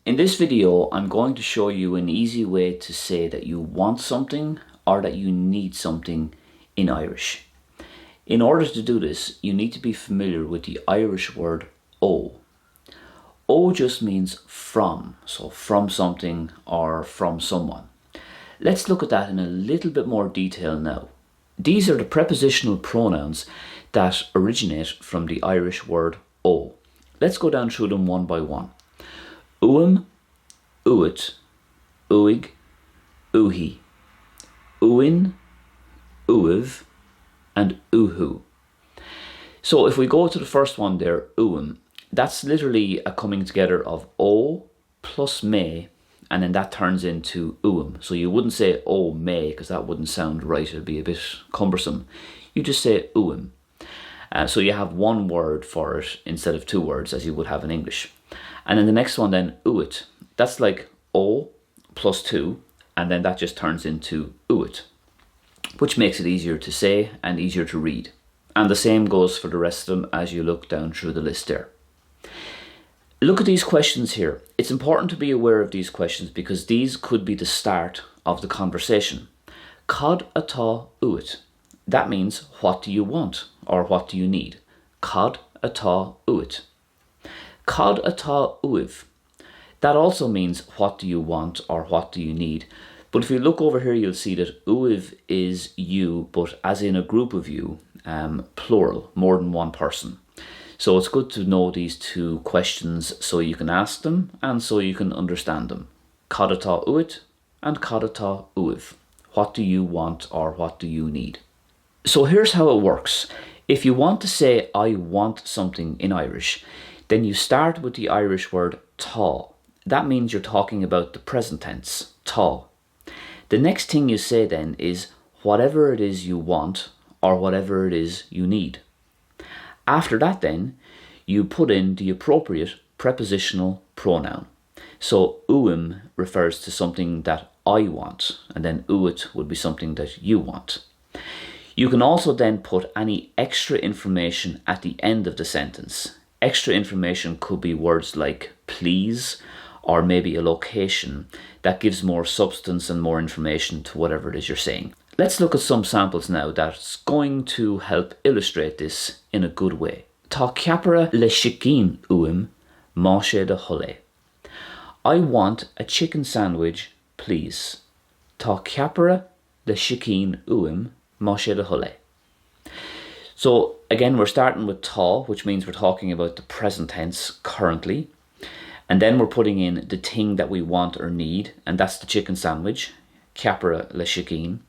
In this video, I'm going to show you an easy way to say that you want something or that you need something in Irish. In order to do this, you need to be familiar with the Irish word "o". "O" just means from, so from something or from someone. Let's look at that in a little bit more detail now. These are the prepositional pronouns that originate from the Irish word "o". Let's go down through them one by one. Uam, uit, uig, uhi, uin, uiv, and uhu. So if we go to the first one there, uam, that's literally a coming together of o plus may, and then that turns into uam. So you wouldn't say o may, because that wouldn't sound right, it'd be a bit cumbersome. You just say uam. So you have one word for it instead of two words as you would have in English. And then the next one then, uit. That's like o plus two, and then that just turns into uit, which makes it easier to say and easier to read. And the same goes for the rest of them as you look down through the list there. Look at these questions here. It's important to be aware of these questions because these could be the start of the conversation. Cad atá uit. That means, what do you want or what do you need? Cad atá uit. Cad atá uiv. That also means, what do you want or what do you need? But if you look over here, you'll see that uiv is you, but as in a group of you, plural, more than one person. So it's good to know these two questions so you can ask them and so you can understand them. Cad atá uit and cad atá uiv. What do you want or what do you need? So here's how it works. If you want to say I want something in Irish, then you start with the Irish word tá. That means you're talking about the present tense, tá. The next thing you say then is whatever it is you want or whatever it is you need. After that then, you put in the appropriate prepositional pronoun. So uam refers to something that I want, and then uit would be something that you want. You can also then put any extra information at the end of the sentence. Extra information could be words like please, or maybe a location that gives more substance and more information to whatever it is you're saying. Let's look at some samples now that's going to help illustrate this in a good way. Tá ceapara le chicken uam má sé de chuile. I want a chicken sandwich, please. Tá ceapara le chicken uam má sé de chuile. So again, we're starting with tá, which means we're talking about the present tense currently. And then we're putting in the thing that we want or need, and that's the chicken sandwich, ceapara le chicken.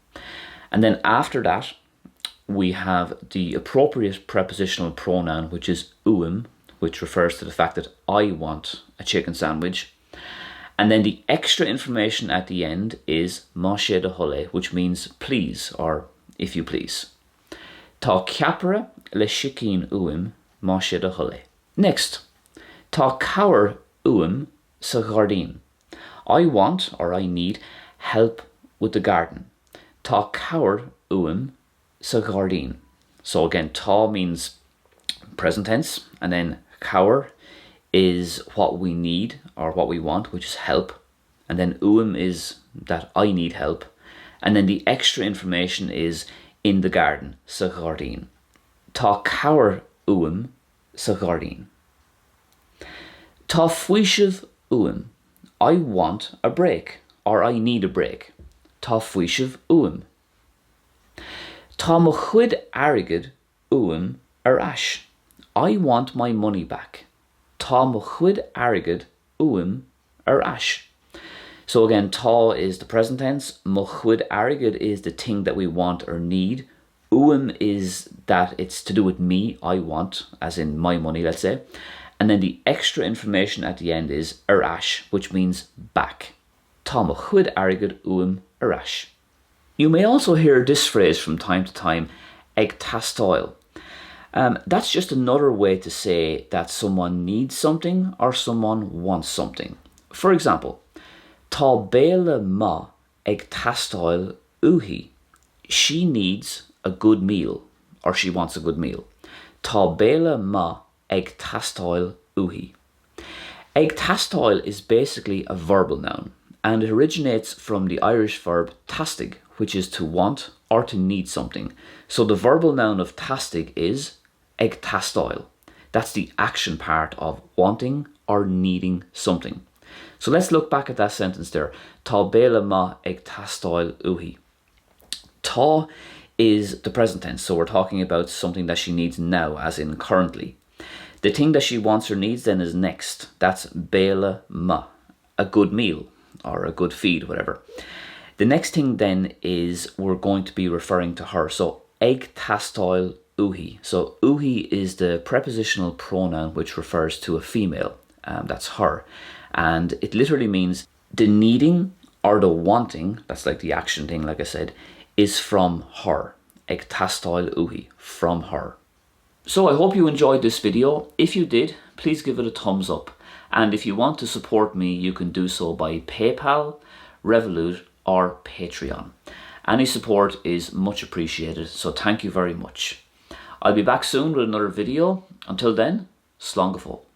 And then after that, we have the appropriate prepositional pronoun, which is uam, which refers to the fact that I want a chicken sandwich. And then the extra information at the end is má sé de chuile, which means please, or if you please. Tá ceapara le chicken uam má sé de chuile. Next, tá cabhair uam sa ghardín. I want or I need help with the garden. Tá cabhair uam sa ghardín. So again, tá means present tense, and then cabhair is what we need or what we want, which is help. And then uam is that I need help. And then the extra information is in the garden, sa ghardín. Tá cabhair uam sa ghardín. Tá fuaisibh uam. I want a break, or I need a break. Tá fuaisibh uam. Tá mo chuid airgid uam Arash. I want my money back. Tá mo chuid airgid uam Arash. So again, tá is the present tense, mo chuid airgid is the thing that we want or need. Uam is that it's to do with me, I want, as in my money, let's say. And then the extra information at the end is Arash, which means back. Tá mo chuid airgid uam Arash. You may also hear this phrase from time to time, ag tastáil. That's just another way to say that someone needs something or someone wants something. For example, tá béla ma ag tastáil uhi. She needs a good meal, or she wants a good meal. Tá béla ma ag tastáil uhi. Ag tastoil is basically a verbal noun, and it originates from the Irish verb tastig, which is to want or to need something. So the verbal noun of tastig is ag tastoil. That's the action part of wanting or needing something. So let's look back at that sentence there. Tá béla ma ag tastoil uhi. Tá is the present tense, so we're talking about something that she needs now, as in currently. The thing that she wants or needs then is next. That's béla ma, a good meal or a good feed, whatever. The next thing then is we're going to be referring to her. So ag tastoil uhi. So uhi is the prepositional pronoun which refers to a female. That's her. And it literally means the needing or the wanting, that's like the action thing, like I said, is from her. Ag tastoil uhi, from her. So I hope you enjoyed this video. If you did, please give it a thumbs up. And if you want to support me, you can do so by PayPal, Revolut, or Patreon. Any support is much appreciated, so thank you very much. I'll be back soon with another video. Until then, slán go fóill.